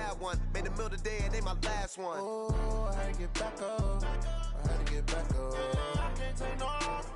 had one. Made the meal today and they my last one. Oh, I had to get back up. I had to get back up. I can't take no off.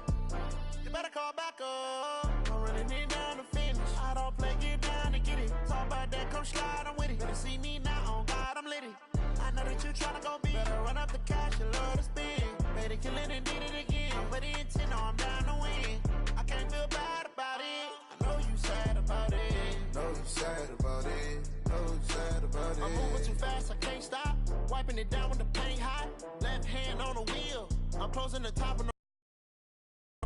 You better call back up. I'm running it down to finish. I don't play, get down to get it. Talk about that, come slide, I'm with it. Better see me now, on God, I'm lit it. I know that you tryna go big. Better run up the cash and love to spend. Made it, kill it, and did it again. But the intent, no, I'm down to win. I can't feel bad about it. I know you sad about it. Know you sad about it. Know you sad about it. I'm moving too fast, I can't stop. Wiping it down when the paint hot. Left hand on the wheel. I'm closing the top of the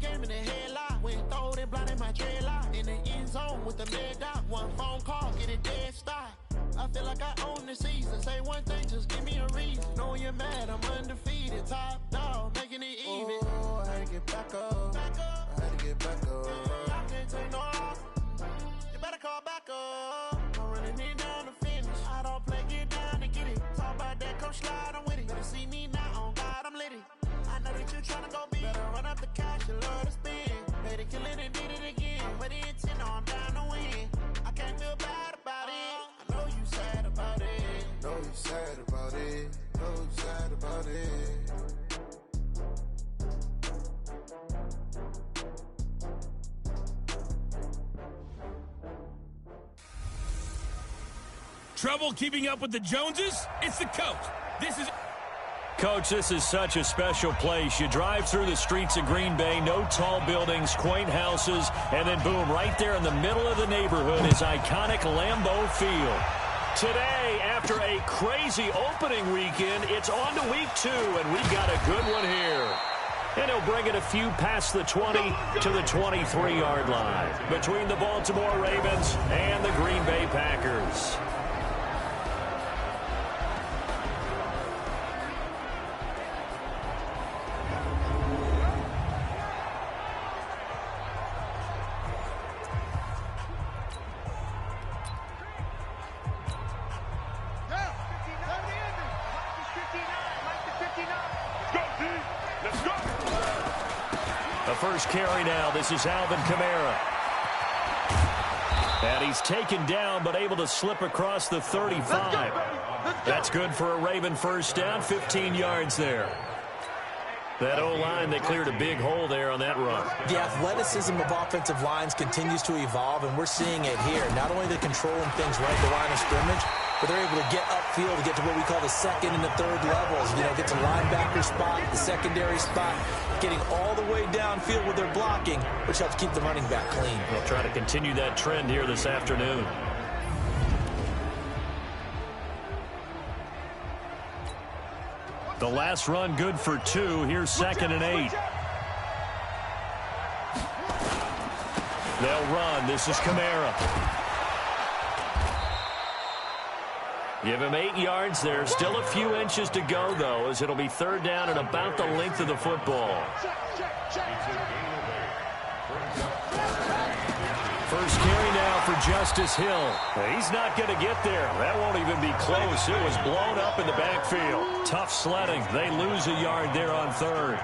game in the headlock. Went throwed and blinded my dreadlock. In the end zone with the mid dot. One phone call, get it dead stop. I feel like I own the season. Say one thing, just give me a reason. Knowing you're mad, I'm undefeated. Top dog, making it even. Oh, I had to get back up. I had to get back up. I can't take no off. You better call back up. I'm running it down to finish. I don't play, get down to get it. Talk about that, come slide, I'm with it. Better see me now, on God, I'm lit it. I know that you tryna go big. Better run up the cash and love to spend. Made it, kill it, and did it again. But the intent, no, I'm down to win. I can't feel bad about it. I know you sad about it. Know you sad about it. Know you sad about it. Trouble keeping up with the Joneses? It's the coach. Coach, this is such a special place. You drive through the streets of Green Bay, no tall buildings, quaint houses, and then boom, right there in the middle of the neighborhood is iconic Lambeau Field. Today, after a crazy opening weekend, it's on to week 2, and we've got a good one here. And he'll bring it a few past the 20 to the 23-yard line between the Baltimore Ravens and the Green Bay Packers. First carry now. This is Alvin Kamara. And he's taken down but able to slip across the 35. That's good for a Raven first down, 15 yards there. That O-line, they cleared a big hole there on that run. The athleticism of offensive lines continues to evolve, and we're seeing it here. Not only they're controlling things right at the line of scrimmage, but they're able to get upfield to get to what we call the second and the third levels. You know, get to linebacker spot, the secondary spot, getting all the way downfield with their blocking, which helps keep the running back clean. They'll try to continue that trend here this afternoon. The last run good for 2. Here's 2nd and 8. They'll run. This is Kamara. Give him 8 yards there. Still a few inches to go, though, as it'll be 3rd down and about the length of the football. First carry now for Justice Hill. He's not going to get there. That won't even be close. It was blown up in the backfield. Tough sledding. They lose a yard there on 3rd.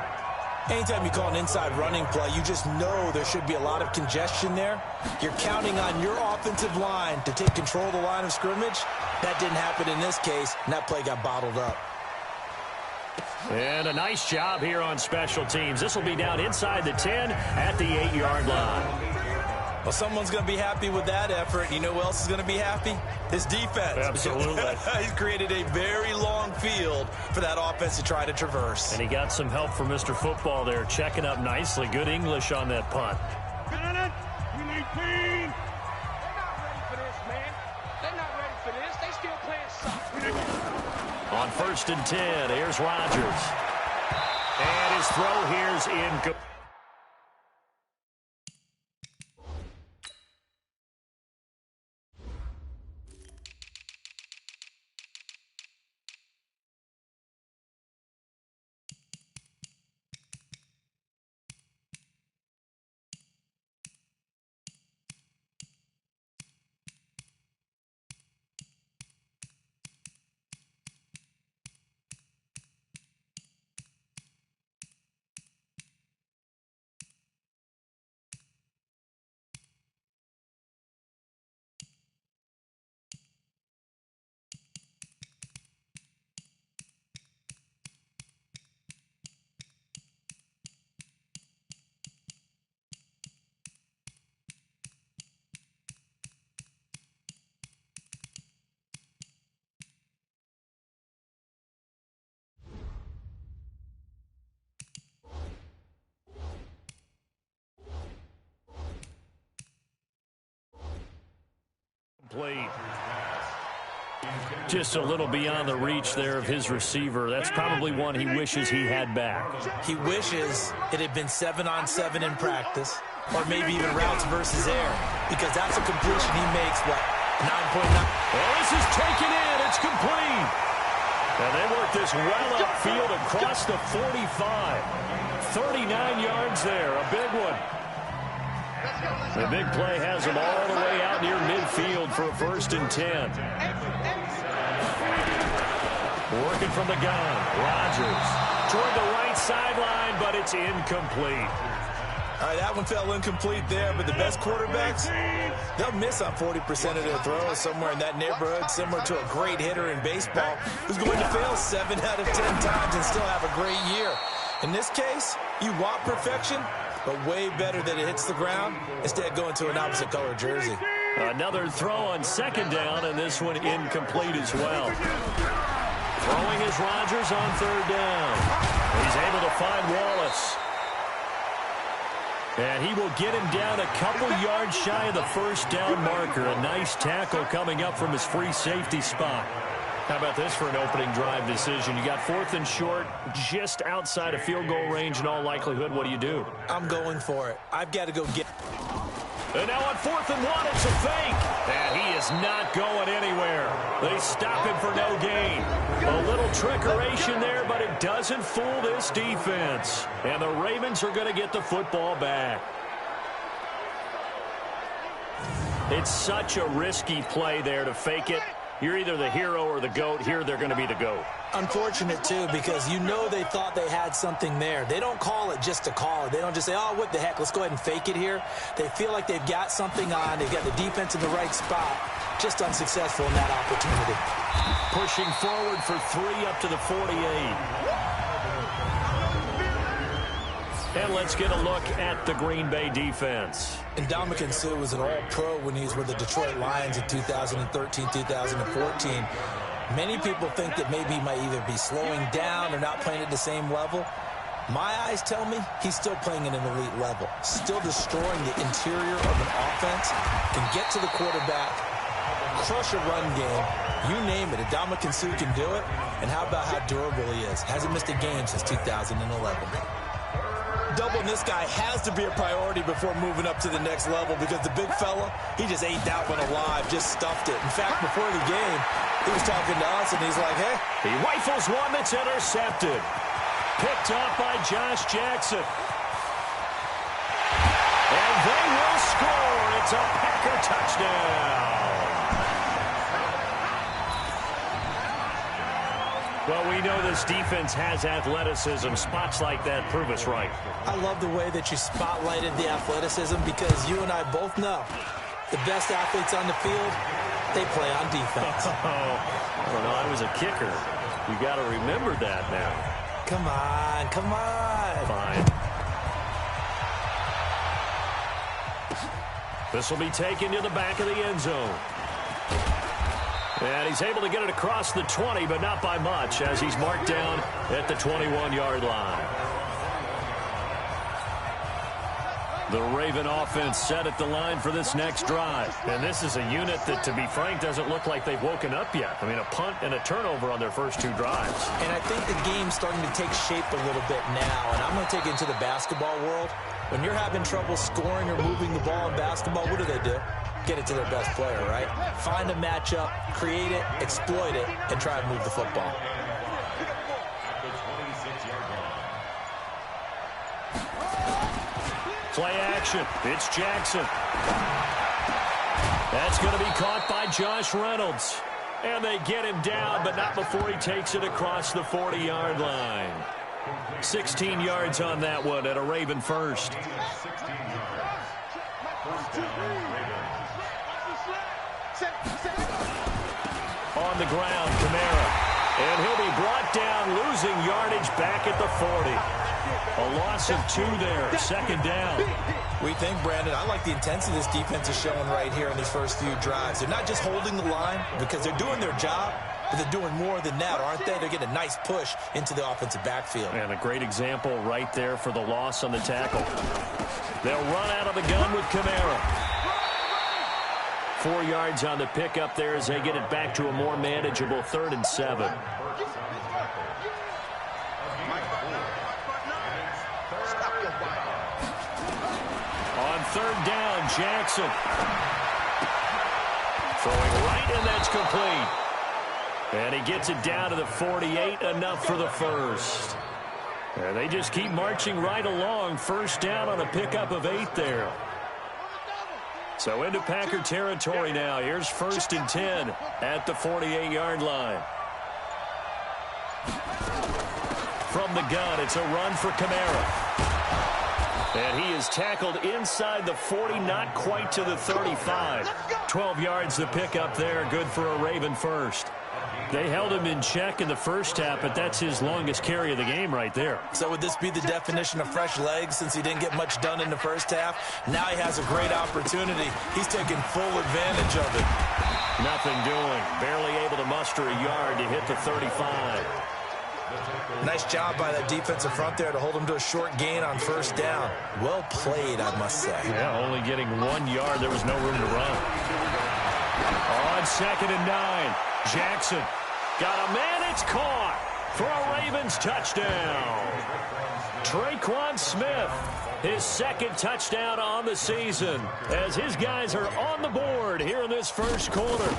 Anytime you call an inside running play, you just know there should be a lot of congestion there. You're counting on your offensive line to take control of the line of scrimmage. That didn't happen in this case, and that play got bottled up. And a nice job here on special teams. This will be down inside the 10 at the 8-yard line. Well, someone's going to be happy with that effort. You know who else is going to be happy? His defense. Absolutely. He's created a very long field for that offense to try to traverse. And he got some help from Mr. Football there, checking up nicely. Good English on that punt. We need team. They're not ready for this, man. They're not ready for this. They still playing soccer. On 1st and 10, here's Rodgers. And his throw here's in. Just a little beyond the reach there of his receiver. That's probably one he wishes he had back. He wishes it had been 7-on-7 in practice, or maybe even routes versus air, because that's a completion he makes, what, 9.9? Well, this is taken in. It's complete. And they work this well upfield across the 45. 39 yards there, a big one. The big play has them all the way out near midfield for a 1st and 10. Working from the gun, Rodgers toward the right sideline, but it's incomplete. All right, that one fell incomplete there, but the best quarterbacks, they'll miss on 40% of their throws somewhere in that neighborhood, similar to a great hitter in baseball who's going to fail 7 out of 10 times and still have a great year. In this case, you want perfection, but way better that it hits the ground instead of going to an opposite color jersey. Another throw on 2nd down, and this one incomplete as well. Throwing is Rodgers on 3rd down. He's able to find Wallace. And he will get him down a couple yards shy of the 1st down marker. A nice tackle coming up from his free safety spot. How about this for an opening drive decision? You got 4th and short, just outside of field goal range in all likelihood. What do you do? I'm going for it. I've got to go get... And now on 4th and 1, it's a fake. And he is not going anywhere. They stop him for no gain. A little trickeration there, but it doesn't fool this defense. And the Ravens are going to get the football back. It's such a risky play there to fake it. You're either the hero or the GOAT. Here, they're going to be the GOAT. Unfortunate, too, because you know they thought they had something there. They don't call it just to call it. They don't just say, oh, what the heck, let's go ahead and fake it here. They feel like they've got something on. They've got the defense in the right spot. Just unsuccessful in that opportunity. Pushing forward for 3 up to the 48. And let's get a look at the Green Bay defense. And Ndamukong Suh was an all-pro when he was with the Detroit Lions in 2013, 2014. Many people think that maybe he might either be slowing down or not playing at the same level. My eyes tell me he's still playing at an elite level, still destroying the interior of an offense, can get to the quarterback, crush a run game, you name it. Ndamukong Suh can do it. And how about how durable he is? Hasn't missed a game since 2011. Doubling this guy has to be a priority before moving up to the next level because the big fella, he just ate that one alive, just stuffed it. In fact, before the game, he was talking to us, and he's like, hey. He rifles one that's intercepted. Picked up by Josh Jackson. And they will score. It's a Packer touchdown. Well, we know this defense has athleticism. Spots like that prove us right. I love the way that you spotlighted the athleticism because you and I both know the best athletes on the field, they play on defense. I don't know. I was a kicker. You got to remember that now. Come on, come on. Fine. This will be taken to the back of the end zone. And he's able to get it across the 20, but not by much, as he's marked down at the 21-yard line. The Raven offense set at the line for this next drive. And this is a unit that, to be frank, doesn't look like they've woken up yet. I mean, a punt and a turnover on their first 2 drives. And I think the game's starting to take shape a little bit now. And I'm going to take it into the basketball world. When you're having trouble scoring or moving the ball in basketball, what do? Get it to their best player, right? Find a matchup, create it, exploit it, and try and move the football. Play action. It's Jackson. That's going to be caught by Josh Reynolds. And they get him down, but not before he takes it across the 40-yard line. 16 yards on that one at a Raven first. On the ground, Kamara. And he'll be brought down, losing yardage back at the 40. A loss of 2 there, 2nd down. We think, Brandon, I like the intensity this defense is showing right here in these first few drives. They're not just holding the line because they're doing their job, but they're doing more than that, aren't they? They're getting a nice push into the offensive backfield. And a great example right there for the loss on the tackle. They'll run out of the gun with Kamara. 4 yards on the pickup there as they get it back to a more manageable 3rd and 7. On 3rd down, Jackson. Throwing right, and that's complete. And he gets it down to the 48, enough for the first. And they just keep marching right along. 1st down on a pickup of 8 there. So into Packer territory now. Here's 1st and 10 at the 48-yard line. From the gun, it's a run for Kamara. And he is tackled inside the 40, not quite to the 35. 12 yards to pick up there, good for a Raven first. They held him in check in the first half, but that's his longest carry of the game right there. So would this be the definition of fresh legs since he didn't get much done in the first half? Now he has a great opportunity. He's taking full advantage of it. Nothing doing. Barely able to muster a yard to hit the 35. Nice job by that defensive front there to hold him to a short gain on 1st down. Well played, I must say. Yeah, only getting 1 yard. There was no room to run. On 2nd and 9, Jackson got a man. It's caught for a Ravens touchdown. Traquan Smith, his 2nd touchdown on the season as his guys are on the board here in this 1st quarter.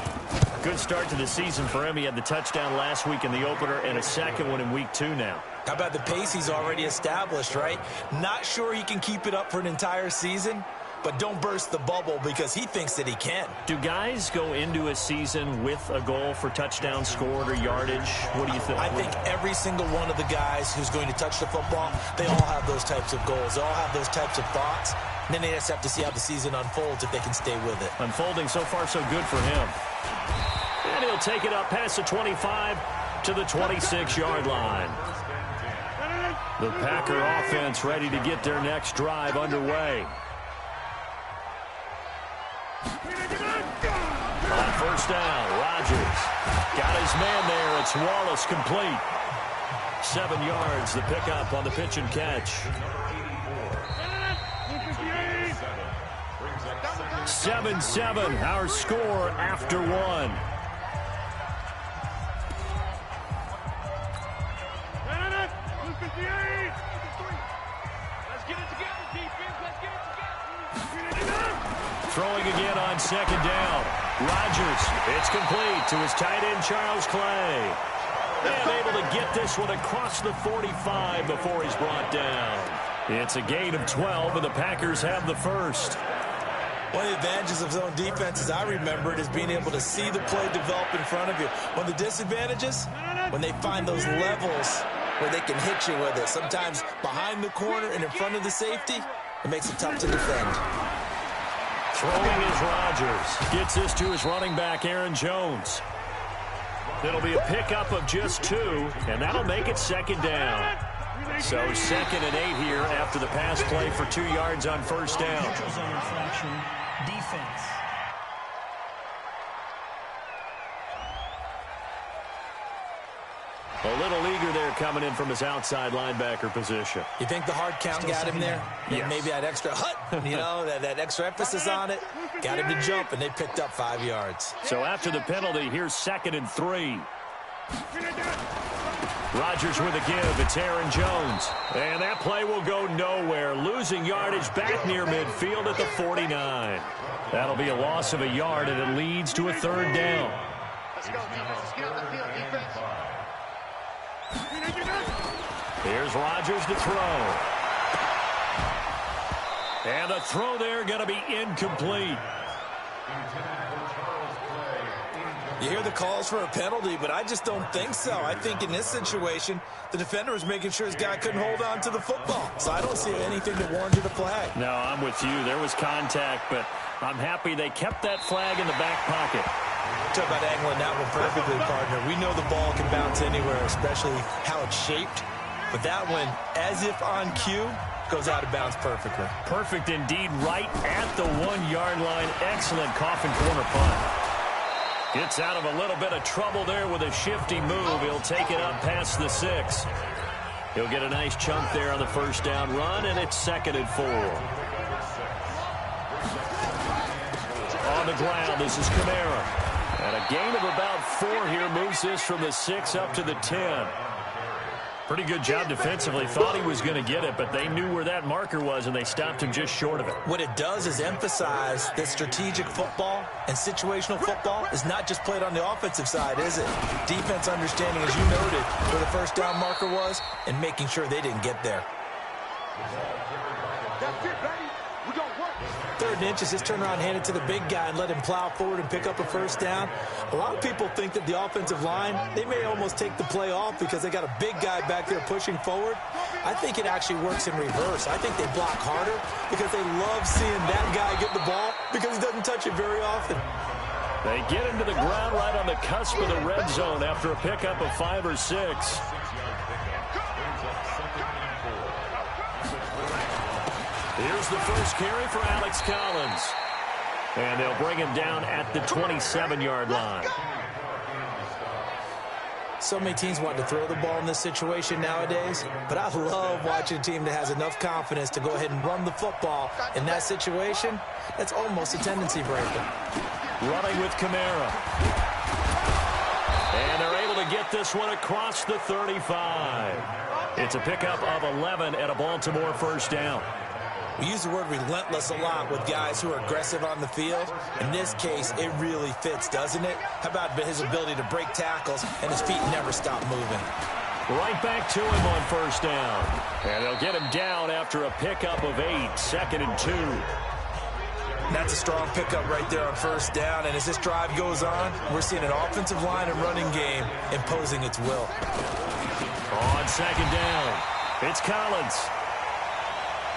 Good start to the season for him. He had the touchdown last week in the opener and a 2nd one in week 2 now. How about the pace he's already established, right? Not sure he can keep it up for an entire season, but don't burst the bubble because he thinks that he can. Do guys go into a season with a goal for touchdowns scored or yardage? What do you think? I think every single one of the guys who's going to touch the football, they all have those types of goals. They all have those types of thoughts. And then they just have to see how the season unfolds if they can stay with it. Unfolding so far so good for him. And he'll take it up past the 25 to the 26-yard line. The Packer offense ready to get their next drive underway. On 1st down, Rodgers got his man there. It's Wallace complete. 7 yards, the pickup on the pitch and catch. 7-7, our score after 1. Throwing again on 2nd down. Rodgers, it's complete to his tight end, Charles Clay. And able to get this one across the 45 before he's brought down. It's a gain of 12, and the Packers have the first. One of the advantages of zone defense, as I remember it, is being able to see the play develop in front of you. One of the disadvantages, when they find those levels where they can hit you with it. Sometimes behind the corner and in front of the safety, it makes it tough to defend. Throwing is Rodgers. Gets this to his running back, Aaron Jones. It'll be a pickup of just 2, and that'll make it 2nd down. So 2nd and 8 here after the pass play for 2 yards on 1st down. Defense. A little eager there coming in from his outside linebacker position. You think the hard count got him there? Yes. Maybe that extra that extra emphasis on it got him to jump, and they picked up 5 yards. So after the penalty, here's 2nd and 3. Rodgers with a give. It's Aaron Jones. And that play will go nowhere. Losing yardage back near midfield at the 49. That'll be a loss of a yard, and it leads to a 3rd down. Let's go, defense. Let's get out the field, defense. Here's Rodgers to throw. And the throw there going to be incomplete. You hear the calls for a penalty, but I just don't think so. I think in this situation, the defender was making sure his guy couldn't hold on to the football. So I don't see anything to warrant the flag. No, I'm with you. There was contact, but I'm happy they kept that flag in the back pocket. Talk about angling that one perfectly, partner. We know the ball can bounce anywhere, especially how it's shaped. But that one, as if on cue, goes out of bounds perfectly. Perfect indeed, right at the 1-yard line. Excellent coffin corner punt. Gets out of a little bit of trouble there with a shifty move. He'll take it up past the 6. He'll get a nice chunk there on the 1st down run, and it's 2nd and 4. on the ground. This is Kamara. And a gain of about 4 here moves this from the 6 up to the 10. Pretty good job defensively. Thought he was going to get it, but they knew where that marker was, and they stopped him just short of it. What it does is emphasize that strategic football and situational football is not just played on the offensive side, is it? Defense understanding, as you noted, where the first down marker was and making sure they didn't get there. That's it, baby. We're going to work. 3rd and inches, just turn around, hand it to the big guy, and let him plow forward and pick up a first down. A lot of people think that the offensive line, they may almost take the play off because they got a big guy back there pushing forward. I think it actually works in reverse. I think they block harder because they love seeing that guy get the ball because he doesn't touch it very often. They get him to the ground right on the cusp of the red zone after a pickup of 5 or 6. Here's the first carry for Alex Collins. And they'll bring him down at the 27-yard line. So many teams want to throw the ball in this situation nowadays, but I love watching a team that has enough confidence to go ahead and run the football. In that situation, that's almost a tendency breaker. Running with Kamara. And they're able to get this one across the 35. It's a pickup of 11 at a Baltimore first down. We use the word relentless a lot with guys who are aggressive on the field. In this case, it really fits, doesn't it? How about his ability to break tackles and his feet never stop moving? Right back to him on first down. And they'll get him down after a pickup of 8, 2nd and 2. That's a strong pickup right there on first down. And as this drive goes on, we're seeing an offensive line and running game imposing its will. On 2nd down, it's Collins.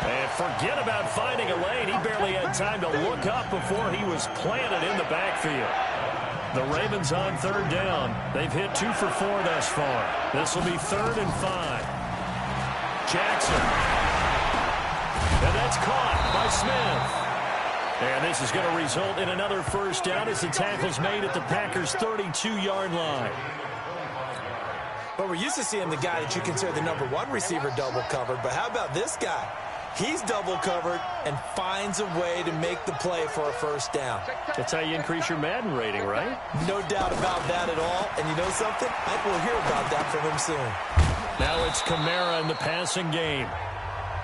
And forget about finding a lane. He barely had time to look up before he was planted in the backfield. The Ravens on 3rd down. They've hit 2 for 4 thus far. This will be 3rd and 5. Jackson. And that's caught by Smith. And this is going to result in another first down as the tackle's made at the Packers' 32-yard line. But we're used to seeing the guy that you consider the number 1 receiver double covered. But how about this guy? He's double covered and finds a way to make the play for a first down. That's how you increase your Madden rating, right? No doubt about that at all. And you know something? I think we'll hear about that from him soon. Now it's Kamara in the passing game.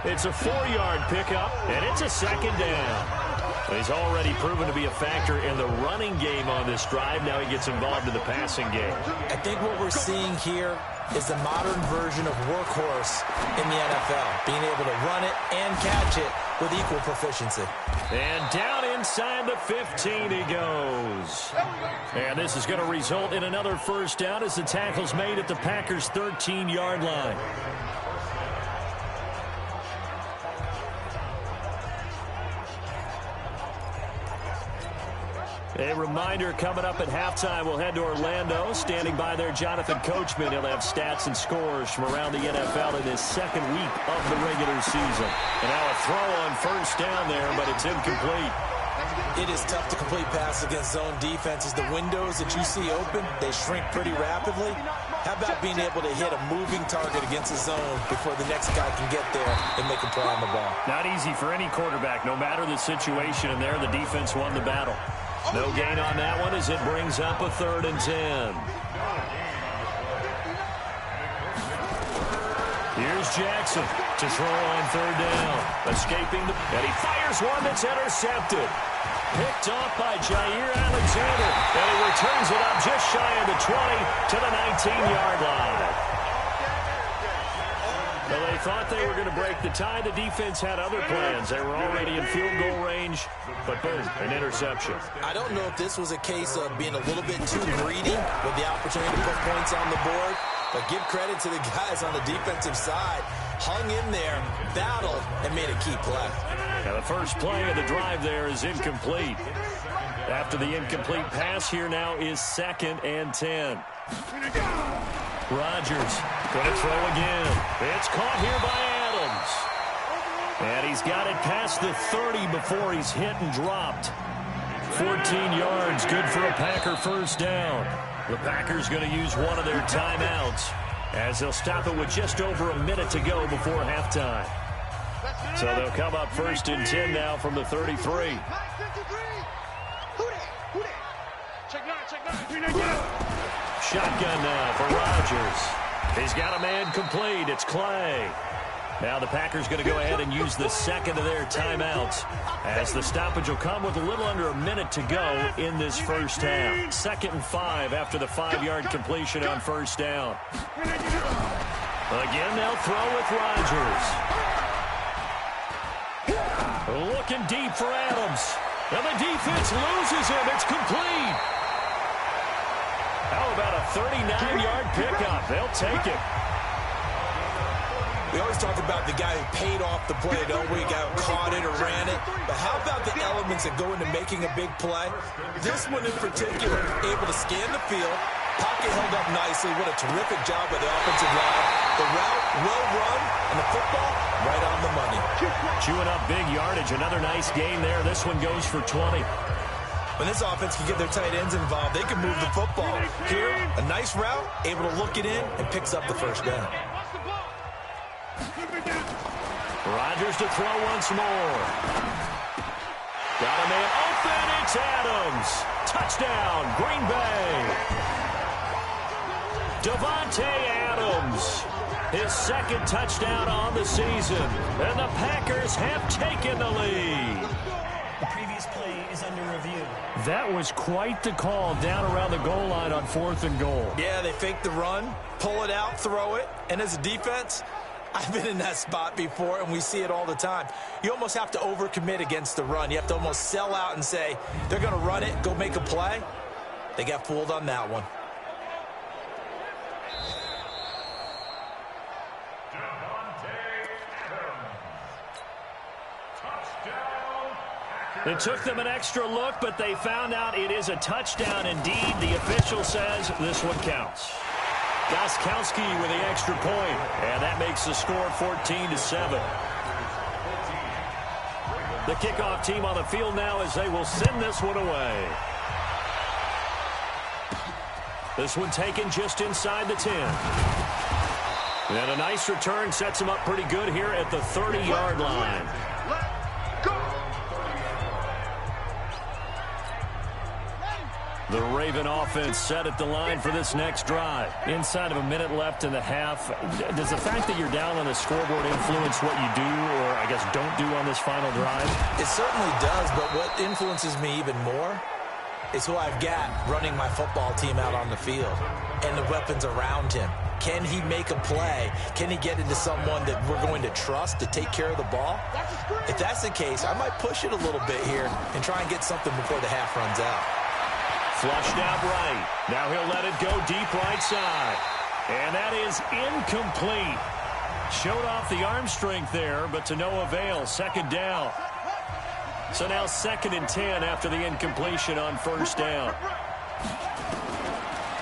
It's a 4-yard pickup, and it's a 2nd down. He's already proven to be a factor in the running game on this drive. Now he gets involved in the passing game. I think what we're seeing here is the modern version of workhorse in the NFL, being able to run it and catch it with equal proficiency. And down inside the 15 he goes. And this is going to result in another first down as the tackle's made at the Packers' 13-yard line. A reminder, coming up at halftime, we'll head to Orlando. Standing by there, Jonathan Coachman. He'll have stats and scores from around the NFL in his 2nd week of the regular season. And now a throw on first down there, but it's incomplete. It is tough to complete passes against zone defenses. The windows that you see open, they shrink pretty rapidly. How about being able to hit a moving target against a zone before the next guy can get there and make a play on the ball? Not easy for any quarterback, no matter the situation. And there, the defense won the battle. No gain on that one as it brings up a 3rd and 10. Here's Jackson to throw on 3rd down. Escaping and he fires one that's intercepted. Picked off by Jair Alexander. And he returns it up just shy of the 20 to the 19-yard line. Well, they thought they were going to break the tie. The defense had other plans. They were already in field goal range, but boom, an interception. I don't know if this was a case of being a little bit too greedy with the opportunity to put points on the board, but give credit to the guys on the defensive side. Hung in there, battled, and made a key play. Now the first play of the drive there is incomplete. After the incomplete pass, here now is 2nd and 10. Rodgers going to throw again. It's caught here by Adams. And he's got it past the 30 before he's hit and dropped. 14 yards, good for a Packer first down. The Packers going to use one of their timeouts as they'll stop it with just over a minute to go before halftime. So they'll come up 1st and 10 now from the 33. Who Shotgun now for Rodgers. He's got a man complete. It's Clay. Now the Packers going to go ahead and use the second of their timeouts as the stoppage will come with a little under a minute to go in this first half. 2nd and 5 after the 5-yard completion on first down. Again, they'll throw with Rodgers. Looking deep for Adams. And the defense loses him. It's complete. How about a 39-yard pickup? They'll take it. We always talk about the guy who paid off the play, don't we? Guy who caught it or ran it. But how about the elements that go into making a big play? This one in particular, able to scan the field, pocket held up nicely. What a terrific job by the offensive line. The route, well run, and the football, right on the money. Chewing up big yardage. Another nice gain there. This one goes for 20. When this offense can get their tight ends involved, they can move the football. Here, a nice route, able to look it in, and picks up the first down. Rodgers to throw once more. Got a man open. It's Adams. Touchdown, Green Bay. Davante Adams. His second touchdown on the season. And the Packers have taken the lead. The previous play is under review. That was quite the call down around the goal line on 4th and goal. Yeah, they fake the run, pull it out, throw it. And as a defense, I've been in that spot before, and we see it all the time. You almost have to overcommit against the run. You have to almost sell out and say, they're going to run it, go make a play. They got fooled on that one. It took them an extra look, but they found out it is a touchdown indeed. The official says this one counts. Gostkowski with the extra point, and that makes the score 14-7. The kickoff team on the field now as they will send this one away. This one taken just inside the 10. And a nice return sets them up pretty good here at the 30-yard line. The Raven offense set at the line for this next drive. Inside of a minute left in the half, does the fact that you're down on the scoreboard influence what you do or, I guess, don't do on this final drive? It certainly does, but what influences me even more is who I've got running my football team out on the field and the weapons around him. Can he make a play? Can he get into someone that we're going to trust to take care of the ball? If that's the case, I might push it a little bit here and try and get something before the half runs out. Flushed out right. Now he'll let it go deep right side. And that is incomplete. Showed off the arm strength there, but to no avail. Second down. So now 2nd and 10 after the incompletion on first down.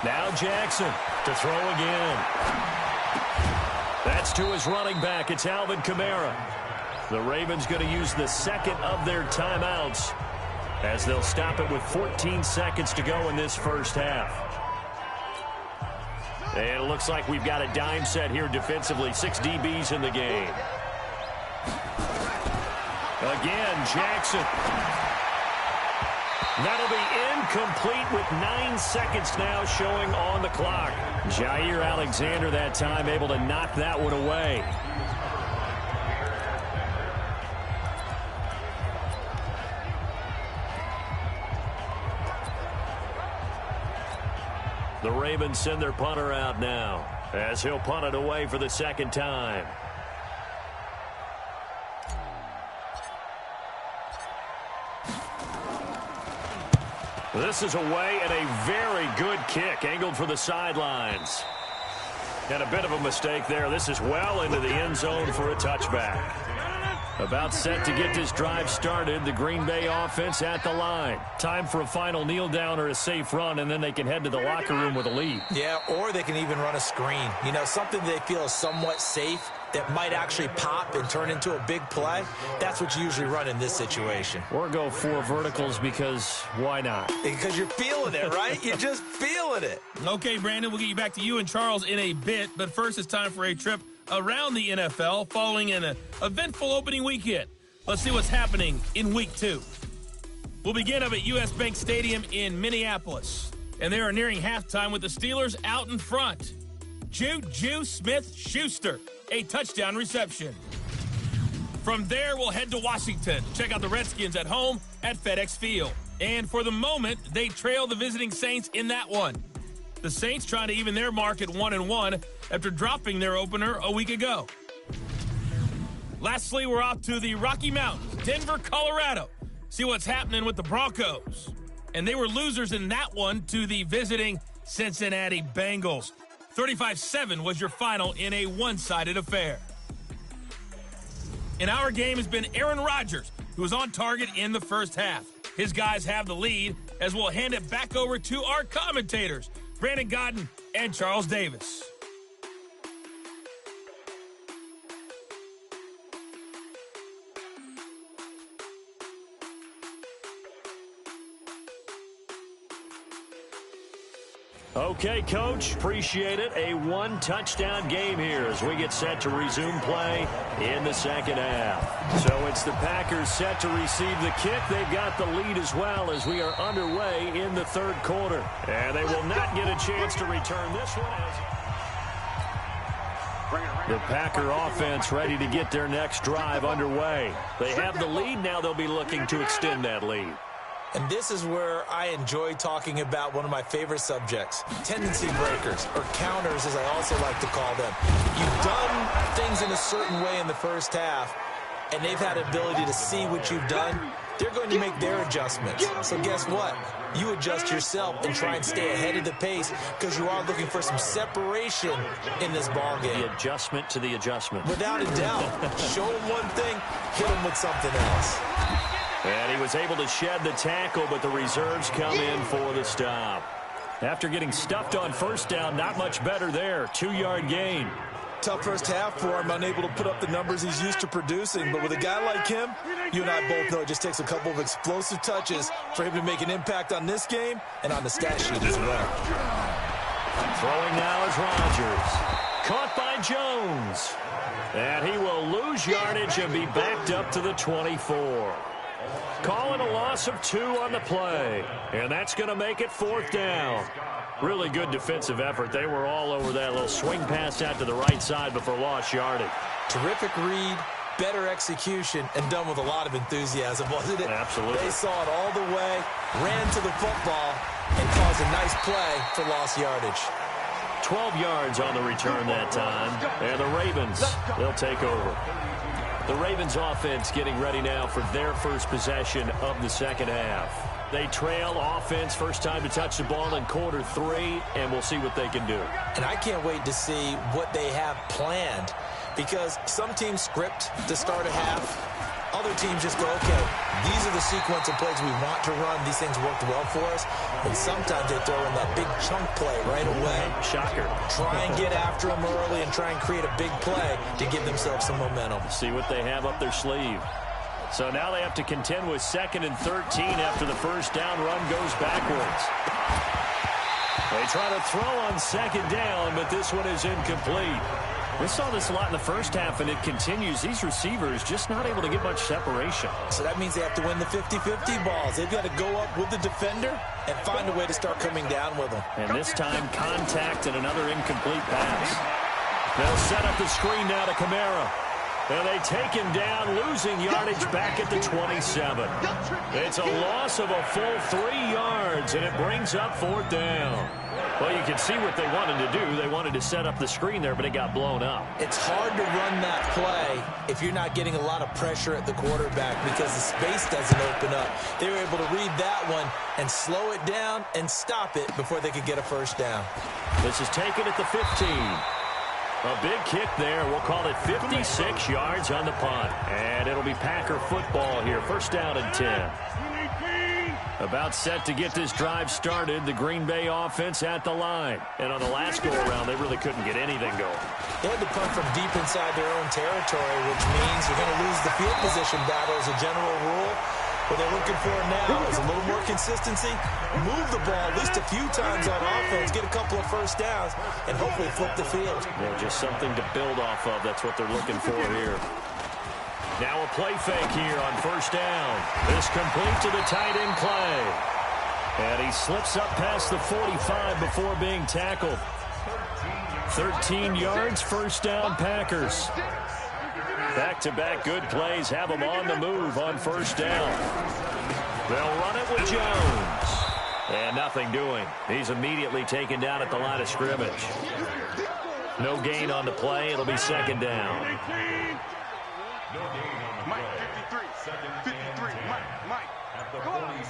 Now Jackson to throw again. That's to his running back. It's Alvin Kamara. The Ravens going to use the second of their timeouts as they'll stop it with 14 seconds to go in this first half. And it looks like we've got a dime set here defensively. 6 DBs in the game. Again, Jackson. That'll be incomplete with 9 seconds now showing on the clock. Jair Alexander that time able to knock that one away. The Ravens send their punter out now as he'll punt it away for the second time. This is away and a very good kick angled for the sidelines. And a bit of a mistake there. This is well into the end zone for a touchback. About set to get this drive started. The Green Bay offense at the line. Time for a final kneel down or a safe run, and then they can head to the locker room with a lead. Yeah, or they can even run a screen. You know, something they feel is somewhat safe that might actually pop and turn into a big play. That's what you usually run in this situation. Or go 4 verticals because why not? Because you're feeling it, right? You're just feeling it. Okay, Brandon, we'll get you back to you and Charles in a bit. But first, it's time for a trip around the NFL following an eventful opening weekend. Let's see what's happening in Week 2. We'll begin up at U.S. Bank Stadium in Minneapolis. And they are nearing halftime with the Steelers out in front. Juju Smith-Schuster, a touchdown reception. From there, we'll head to Washington. Check out the Redskins at home at FedEx Field. And for the moment, they trail the visiting Saints in that one. The Saints trying to even their mark at 1-1 after dropping their opener a week ago. Lastly, we're off to the Rocky Mountains, Denver, Colorado. See what's happening with the Broncos. And they were losers in that one to the visiting Cincinnati Bengals. 35-7 was your final in a one-sided affair. In our game has been Aaron Rodgers, who was on target in the first half. His guys have the lead, as we'll hand it back over to our commentators, Brandon Godden and Charles Davis. Okay, Coach, appreciate it. A one-touchdown game here as we get set to resume play in the second half. So it's the Packers set to receive the kick. They've got the lead as well as we are underway in the third quarter. And they will not get a chance to return this one. The Packer offense ready to get their next drive underway. They have the lead. Now they'll be looking to extend that lead. And this is where I enjoy talking about one of my favorite subjects, tendency breakers, or counters as I also like to call them. You've done things in a certain way in the first half, and they've had the ability to see what you've done. They're going to make their adjustments. So guess what? You adjust yourself and try and stay ahead of the pace because you are looking for some separation in this ball game. The adjustment to the adjustment. Without a doubt. Show them one thing, hit them with something else. And he was able to shed the tackle, but the reserves come in for the stop. After getting stuffed on first down, not much better there. 2-yard gain. Tough first half for him, unable to put up the numbers he's used to producing. But with a guy like him, you and I both know it just takes a couple of explosive touches for him to make an impact on this game and on the stat sheet as well. Throwing now is Rodgers. Caught by Jones. And he will lose yardage and be backed up to the 24. Calling a loss of 2 on the play. And that's going to make it 4th down. Really good defensive effort. They were all over that little swing pass out to the right side before lost yardage. Terrific read, better execution, and done with a lot of enthusiasm, wasn't it? Absolutely. They saw it all the way, ran to the football, and caused a nice play for lost yardage. 12 yards on the return that time. And the Ravens, they'll take over. The Ravens offense getting ready now for their first possession of the second half. They trail offense, first time to touch the ball in quarter 3, and we'll see what they can do. And I can't wait to see what they have planned, because some teams script to start a half. Other teams just go, okay, these are the sequence of plays we want to run. These things worked well for us. And sometimes they throw in that big chunk play right away. Shocker. Try and get after them early and try and create a big play to give themselves some momentum. See what they have up their sleeve. So now they have to contend with 2nd and 13 after the first down run goes backwards. They try to throw on 2nd down, but this one is incomplete. We saw this a lot in the first half, and it continues. These receivers just not able to get much separation. So that means they have to win the 50-50 balls. They've got to go up with the defender and find a way to start coming down with them. And this time, contact and another incomplete pass. They'll set up the screen now to Kamara. And they take him down, losing yardage back at the 27. It's a loss of a full 3 yards, and it brings up 4th down. Well, you can see what they wanted to do. They wanted to set up the screen there, but it got blown up. It's hard to run that play if you're not getting a lot of pressure at the quarterback because the space doesn't open up. They were able to read that one and slow it down and stop it before they could get a first down. This is taken at the 15. A big kick there. We'll call it 56 yards on the punt. And it'll be Packer football here. First down and 10. About set to get this drive started. The Green Bay offense at the line. And on the last go-around, they really couldn't get anything going. They had to punt from deep inside their own territory, which means you're going to lose the field position battle as a general rule. What they're looking for now is a little more consistency, move the ball at least a few times on offense, get a couple of first downs, and hopefully flip the field. Yeah, just something to build off of. That's what they're looking for here. Now a play fake here on first down. This complete to the tight end Clay. And he slips up past the 45 before being tackled. 13 yards, first down, Packers. Back-to-back good plays have them on the move on first down. They'll run it with Jones. And nothing doing. He's immediately taken down at the line of scrimmage. No gain on the play. It'll be second down. Mike, 53. 53. Mike. Come on.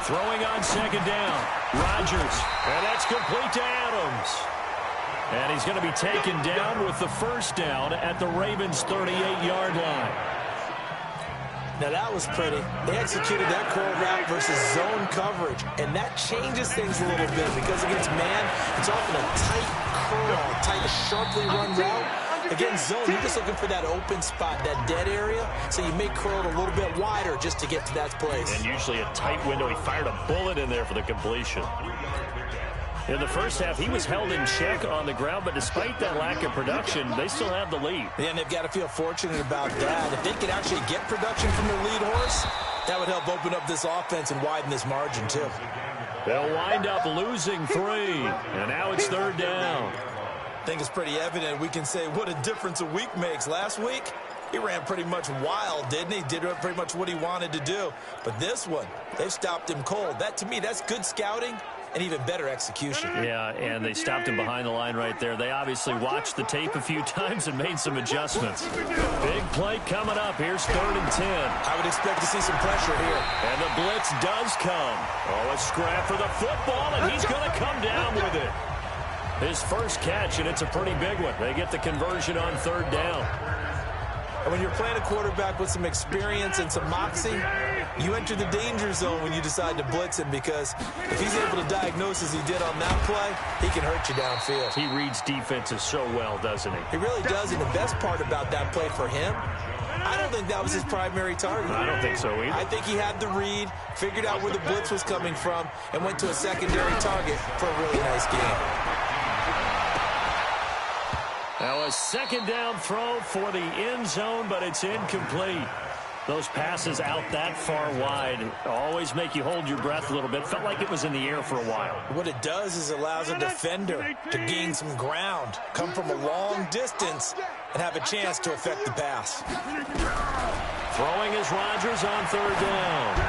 Throwing on second down. Rodgers. And that's complete to Adams. And he's going to be taken down with the first down at the Ravens' 38-yard line. Now that was pretty. They executed that curl route versus zone coverage, and that changes things a little bit because against man, it's often a tight curl, tight, sharply run route. Against zone, you're just looking for that open spot, that dead area, so you may curl it a little bit wider just to get to that place. And usually a tight window. He fired a bullet in there for the completion. In the first half, he was held in check on the ground, but despite that lack of production, they still have the lead. Yeah, and they've got to feel fortunate about that. If they could actually get production from their lead horse, that would help open up this offense and widen this margin, too. They'll wind up losing 3, and now it's third down. I think it's pretty evident. We can say what a difference a week makes. Last week, he ran pretty much wild, didn't he? Did pretty much what he wanted to do. But this one, they've stopped him cold. That, to me, that's good scouting and even better execution. Yeah, and they stopped him behind the line right there. They obviously watched the tape a few times and made some adjustments. Big play coming up. Here's 3rd and 10. I would expect to see some pressure here. And the blitz does come. Oh, a scrap for the football, and he's going to come down with it. His first catch, and it's a pretty big one. They get the conversion on 3rd down. And when you're playing a quarterback with some experience and some moxie, you enter the danger zone when you decide to blitz him, because if he's able to diagnose as he did on that play, he can hurt you downfield. He reads defenses so well, doesn't he? He really does, and the best part about that play for him, I don't think that was his primary target. I don't think so either. I think he had the read, figured out where the blitz was coming from, and went to a secondary target for a really nice game. Now a second down throw for the end zone, but it's incomplete. Those passes out that far wide always make you hold your breath a little bit. Felt like it was in the air for a while. What it does is allows a defender to gain some ground, come from a long distance, and have a chance to affect the pass. Throwing is Rodgers on 3rd down.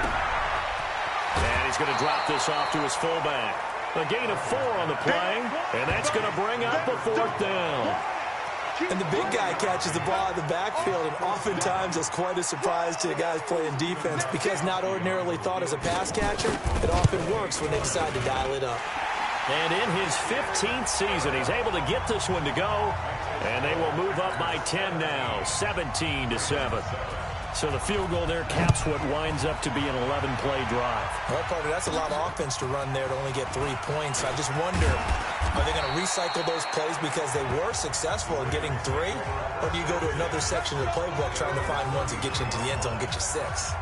And he's going to drop this off to his fullback. A gain of 4 on the play, and that's going to bring up a 4th down. And the big guy catches the ball out of the backfield, and oftentimes that's quite a surprise to the guys playing defense, because not ordinarily thought as a pass catcher, it often works when they decide to dial it up. And in his 15th season, he's able to get this one to go, and they will move up by 10 now, 17-7. So the field goal there caps what winds up to be an 11-play drive. Well, partner, that's a lot of offense to run there to only get 3 points. I just wonder, are they going to recycle those plays because they were successful in getting 3? Or do you go to another section of the playbook trying to find ones that get you into the end zone, get you 6?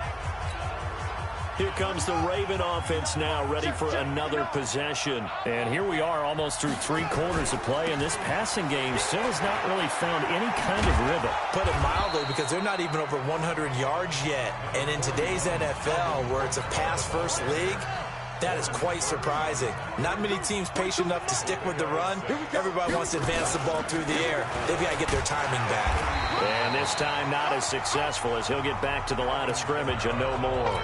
Here comes the Raven offense now, ready for another possession. And here we are, almost through 3 quarters of play, and this passing game still has not really found any kind of rhythm. Put it mildly, because they're not even over 100 yards yet. And in today's NFL, where it's a pass-first league, that is quite surprising. Not many teams patient enough to stick with the run. Everybody wants to advance the ball through the air. They've got to get their timing back. And this time not as successful, as he'll get back to the line of scrimmage and no more.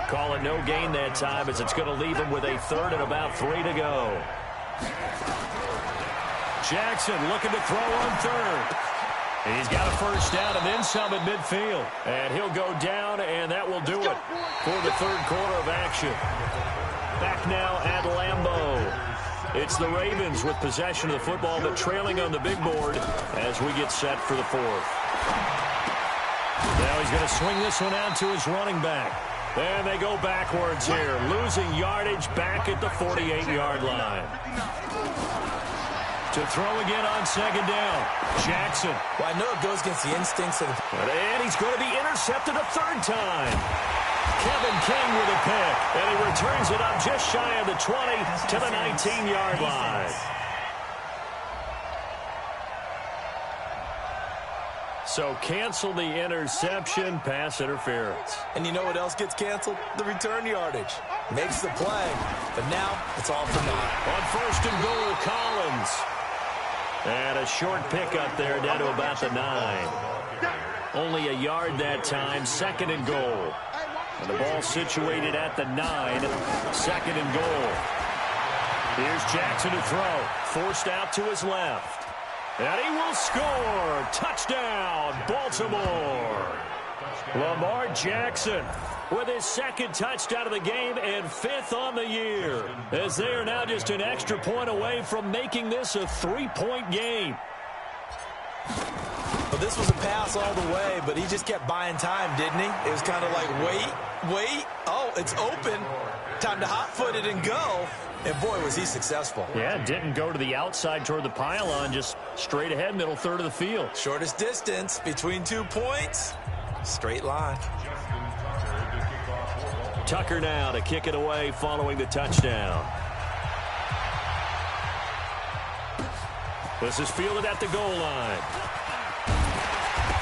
Call it no gain that time, as it's going to leave him with a 3rd and about 3 to go. Jackson looking to throw on 3rd. He's got a first down and then some at midfield. And he'll go down, and that will do it for the 3rd quarter of action. Back now at Lambeau. It's the Ravens with possession of the football, but trailing on the big board as we get set for the 4th. Now he's going to swing this one out to his running back. And they go backwards here, losing yardage back at the 48-yard line. To throw again on 2nd down, Jackson. Well, I know it goes against the instincts of the... And he's going to be intercepted a 3rd time. Kevin King with a pick, and he returns it up just shy of the 20 to the 19-yard line. So cancel the interception, pass interference. And you know what else gets canceled? The return yardage. Makes the play, but now it's all for naught. On first and goal, Collins. And a short pickup there down to about the 9. Only a yard that time, second and goal. And the ball situated at the 9, second and goal. Here's Jackson to throw. Forced out to his left. And he will score. Touchdown, Baltimore. Lamar Jackson with his second touchdown of the game and 5th on the year, as they are now just an extra point away from making this a 3-point game. Well, this was a pass all the way, but he just kept buying time, didn't he? It was kind of like, wait. Oh, it's open. Time to hot-foot it and go. And, boy, was he successful. Yeah, didn't go to the outside toward the pylon, just straight ahead, middle third of the field. Shortest distance between 2 points. Straight line. Tucker now to kick it away following the touchdown. This is fielded at the goal line.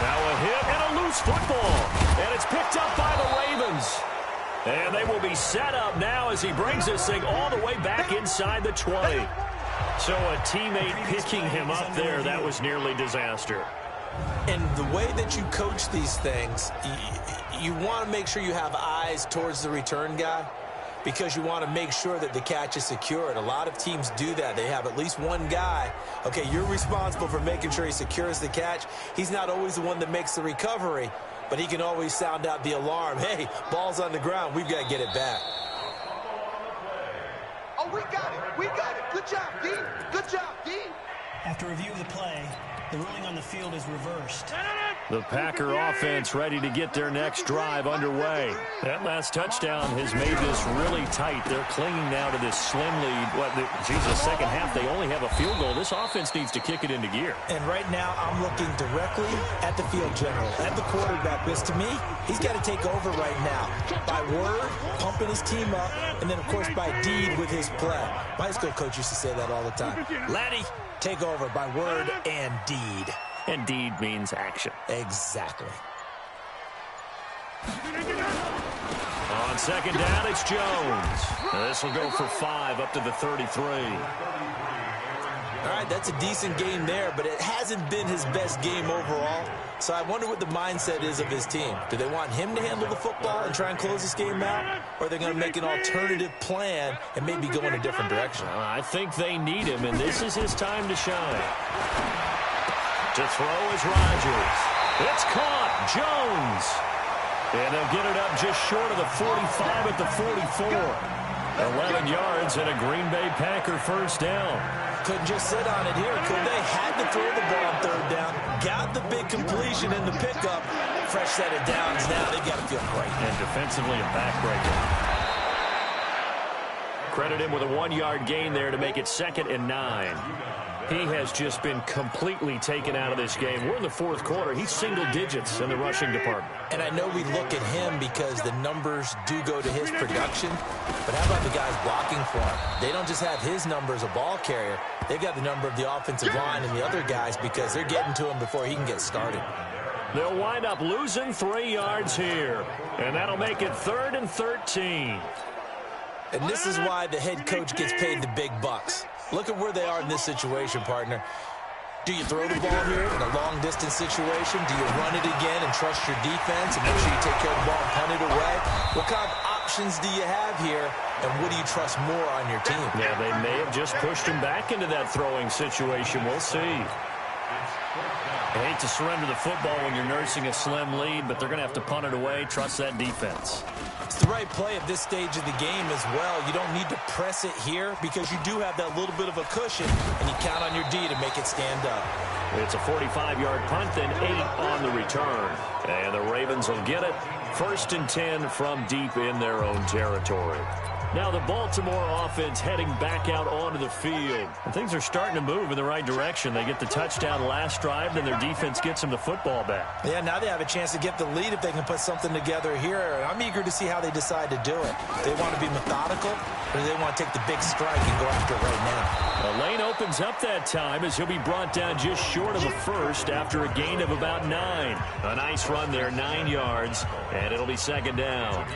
Now a hit and a loose football. And it's picked up by the Ravens. And they will be set up now as he brings this thing all the way back inside the 20. So a teammate picking him up there, that was nearly disaster. And the way that you coach these things, you want to make sure you have eyes towards the return guy because you want to make sure that the catch is secured. A lot of teams do that. They have at least one guy. Okay, you're responsible for making sure he secures the catch. He's not always the one that makes the recovery, but he can always sound out the alarm. Hey, ball's on the ground. We've got to get it back. Oh, we got it. We got it. Good job, D. Good job, D. After review of the play, the ruling on the field is reversed. The Packer offense ready to get their next drive underway. That last touchdown has made this really tight. They're clinging now to this slim lead. Second half, they only have a field goal. This offense needs to kick it into gear. And right now, I'm looking directly at the field general, at the quarterback, because to me, he's got to take over right now. By word, pumping his team up, and then, of course, by deed with his play. My high school coach used to say that all the time. Laddie, take over by word and deed. And deed means action. Exactly. On second down, it's Jones. This will go for 5 up to the 33. All right, that's a decent game there, but it hasn't been his best game overall. So I wonder what the mindset is of his team. Do they want him to handle the football and try and close this game out? Or are they going to make an alternative plan and maybe go in a different direction? I think they need him, and this is his time to shine. To throw is Rodgers. It's caught. Jones. And they'll get it up just short of the 45 at the 44. 11 yards and a Green Bay Packer first down. Couldn't just sit on it here, could they? Had to throw the ball on third down. Got the big completion in the pickup. Fresh set of downs now. They've got to feel great. And defensively a backbreaker. Credit him with a 1-yard gain there to make it 2nd and 9. He has just been completely taken out of this game. We're in the 4th quarter. He's single digits in the rushing department. And I know we look at him because the numbers do go to his production. But how about the guys blocking for him? They don't just have his number as a ball carrier. They've got the number of the offensive line and the other guys because they're getting to him before he can get started. They'll wind up losing 3 yards here. And that'll make it 3rd and 13. And this is why the head coach gets paid the big bucks. Look at where they are in this situation, partner. Do you throw the ball here in a long-distance situation? Do you run it again and trust your defense and make sure you take care of the ball and punt it away? What kind of options do you have here, and what do you trust more on your team? Yeah, they may have just pushed him back into that throwing situation. We'll see. I hate to surrender the football when you're nursing a slim lead, but they're going to have to punt it away. Trust that defense. It's the right play at this stage of the game as well. You don't need to press it here because you do have that little bit of a cushion, and you count on your D to make it stand up. It's a 45-yard punt, then 8 on the return. And the Ravens will get it. 1st and 10 from deep in their own territory. Now the Baltimore offense heading back out onto the field. And things are starting to move in the right direction. They get the touchdown last drive, then their defense gets them the football back. Yeah, now they have a chance to get the lead if they can put something together here. And I'm eager to see how they decide to do it. They want to be methodical, or do they want to take the big strike and go after it right now? The lane opens up that time as he'll be brought down just short of a first after a gain of about 9. A nice run there, 9 yards, and it'll be second down.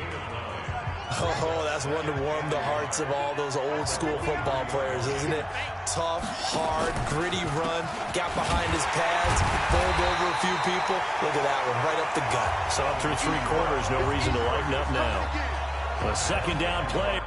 Oh, that's one to warm the hearts of all those old school football players, isn't it? Tough, hard, gritty run, got behind his pads, bowled over a few people. Look at that one, right up the gut. So up through 3 quarters, no reason to lighten up now. A second down play.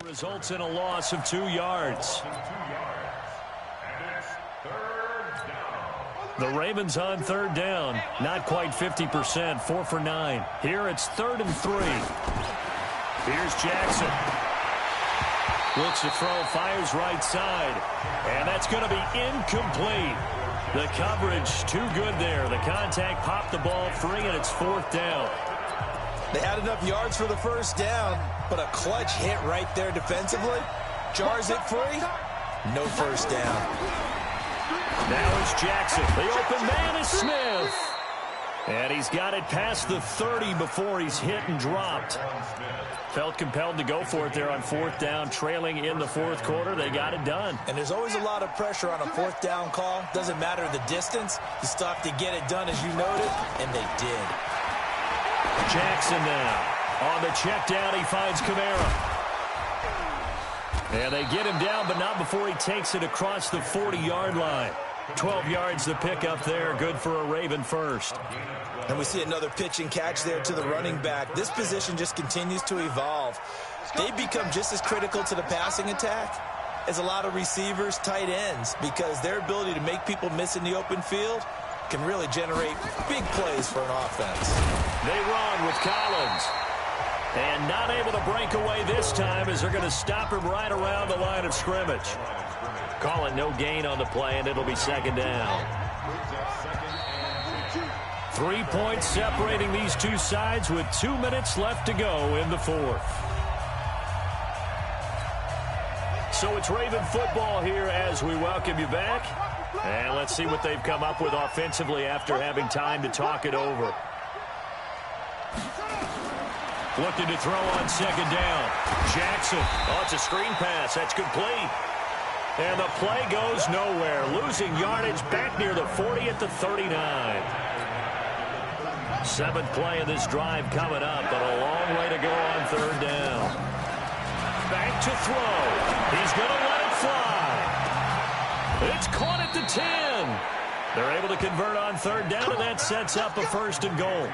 Results in a loss of 2 yards. The Ravens on third down. Not quite 50%, 4 for 9. Here it's 3rd and 3. Here's Jackson. Looks to throw, fires right side. And that's going to be incomplete. The coverage too good there. The contact popped the ball free, and it's 4th down. They had enough yards for the first down, but a clutch hit right there defensively. Jars it free. No first down. Now it's Jackson. The open man is Smith. And he's got it past the 30 before he's hit and dropped. Felt compelled to go for it there on 4th down, trailing in the 4th quarter. They got it done. And there's always a lot of pressure on a 4th down call. Doesn't matter the distance. You still have to get it done, as you noted, and they did. Jackson now. On the check down, he finds Kamara. And they get him down, but not before he takes it across the 40-yard line. 12 yards to pick up there. Good for a Raven first. And we see another pitch and catch there to the running back. This position just continues to evolve. They become just as critical to the passing attack as a lot of receivers, tight ends, because their ability to make people miss in the open field can really generate big plays for an offense. They run with Collins. And not able to break away this time as they're going to stop him right around the line of scrimmage. Call it no gain on the play, and it'll be 2nd down. 3 points separating these two sides with 2 minutes left to go in the 4th. So it's Raven football here as we welcome you back. And let's see what they've come up with offensively after having time to talk it over. Looking to throw on 2nd down. Jackson. Oh, it's a screen pass. That's complete. And the play goes nowhere. Losing yardage back near the 40 at the 39. 7th play of this drive coming up, but a long way to go on 3rd down. Back to throw. He's going to let it fly. It's caught at the 10. They're able to convert on third down, and that sets up a 1st and goal.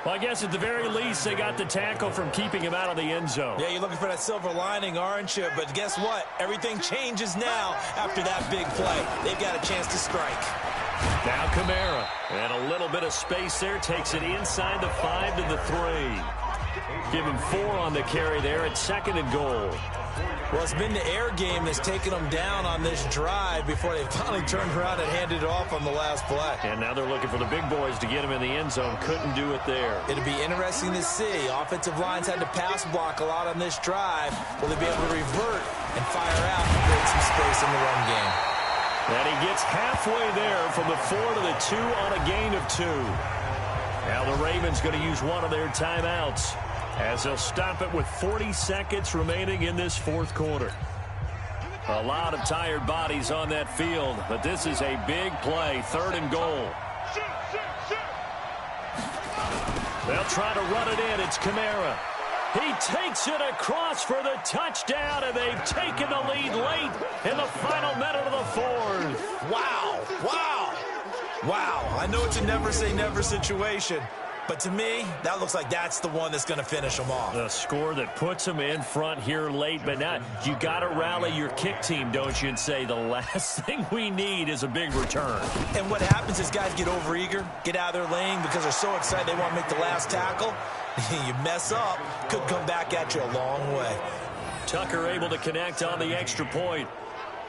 Well, I guess at the very least, they got the tackle from keeping him out of the end zone. Yeah, you're looking for that silver lining, aren't you? But guess what? Everything changes now after that big play. They've got a chance to strike. Now Kamara. And a little bit of space there. Takes it inside the 5 to the 3. Give him 4 on the carry there at 2nd and goal. Well, it's been the air game that's taken them down on this drive before they finally turned around and handed it off on the last play. And now they're looking for the big boys to get him in the end zone. Couldn't do it there. It'll be interesting to see. Offensive lines had to pass block a lot on this drive. Will they be able to revert and fire out and create some space in the run game? And he gets halfway there from the 4 to the 2 on a gain of 2. Now the Ravens going to use one of their timeouts, as they'll stop it with 40 seconds remaining in this 4th quarter. A lot of tired bodies on that field, but this is a big play, 3rd and goal. They'll try to run it in. It's Kamara. He takes it across for the touchdown, and they've taken the lead late in the final minute of the 4th. Wow, wow, wow. I know it's a never-say-never situation, but to me, that looks like that's the one that's going to finish them off. The score that puts them in front here late, but now you got to rally your kick team, don't you, and say the last thing we need is a big return. And what happens is guys get overeager, get out of their lane because they're so excited they want to make the last tackle. You mess up, could come back at you a long way. Tucker able to connect on the extra point.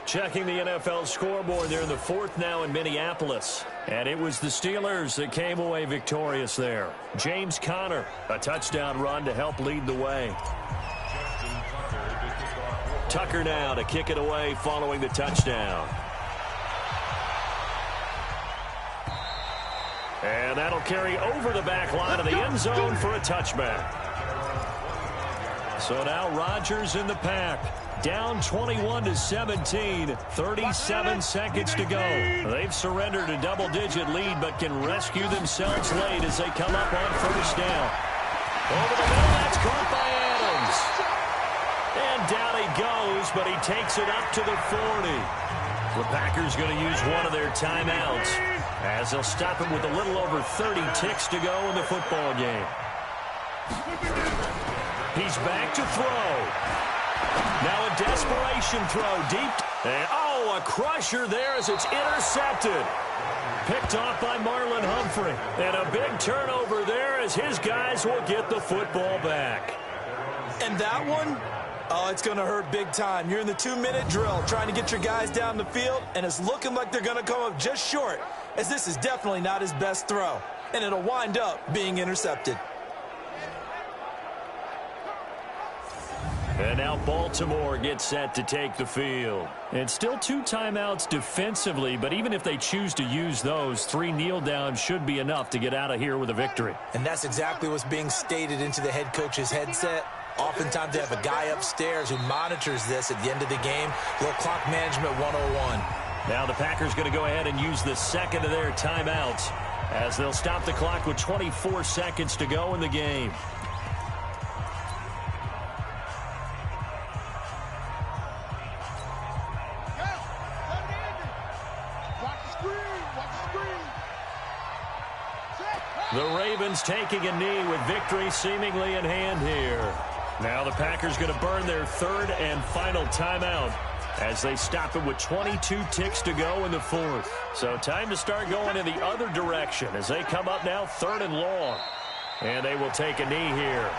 Checking the NFL scoreboard, they're in the 4th now in Minneapolis. And it was the Steelers that came away victorious there. James Conner, a touchdown run to help lead the way. Tucker now to kick it away following the touchdown. And that'll carry over the back line of the end zone for a touchback. So now Rodgers in the pack. Down 21-17, 37 seconds to go. They've surrendered a double-digit lead, but can rescue themselves late as they come up on 1st down. Over the middle, that's caught by Adams. And down he goes, but he takes it up to the 40. The Packers going to use one of their timeouts, as they'll stop it with a little over 30 ticks to go in the football game. He's back to throw. Now a desperation throw deep. And, a crusher there as it's intercepted. Picked off by Marlon Humphrey. And a big turnover there as his guys will get the football back. And that one, it's going to hurt big time. You're in the 2-minute drill trying to get your guys down the field, and it's looking like they're going to come up just short, as this is definitely not his best throw. And it'll wind up being intercepted. And now Baltimore gets set to take the field. And still 2 timeouts defensively, but even if they choose to use those, 3 kneel downs should be enough to get out of here with a victory. And that's exactly what's being stated into the head coach's headset. Oftentimes they have a guy upstairs who monitors this at the end of the game. Little clock management 101. Now the Packers going to go ahead and use the 2nd of their timeouts, as they'll stop the clock with 24 seconds to go in the game. The Ravens taking a knee with victory seemingly in hand here. Now the Packers going to burn their 3rd and final timeout as they stop it with 22 ticks to go in the 4th. So time to start going in the other direction as they come up now 3rd and long. And they will take a knee here.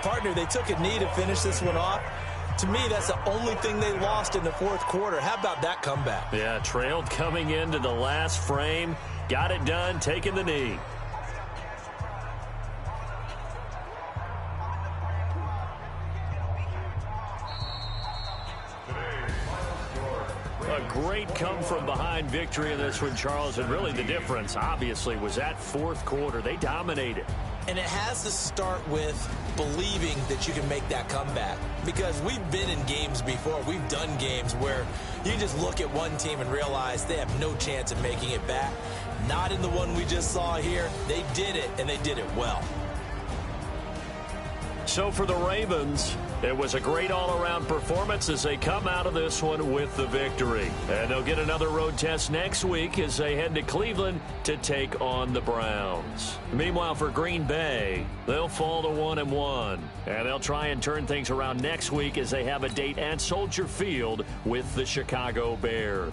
Partner, they took a knee to finish this one off. To me, that's the only thing they lost in the 4th quarter. How about that comeback? Yeah, trailed coming into the last frame. Got it done, taking the knee. A great come-from-behind victory in this one, Charles. And really the difference, obviously, was that 4th quarter. They dominated. And it has to start with believing that you can make that comeback. Because we've been in games before. We've done games where you just look at one team and realize they have no chance of making it back. Not in the one we just saw here. They did it, and they did it well. So for the Ravens, it was a great all-around performance as they come out of this one with the victory. And they'll get another road test next week as they head to Cleveland to take on the Browns. Meanwhile, for Green Bay, they'll fall to 1-1. And they'll try and turn things around next week as they have a date at Soldier Field with the Chicago Bears.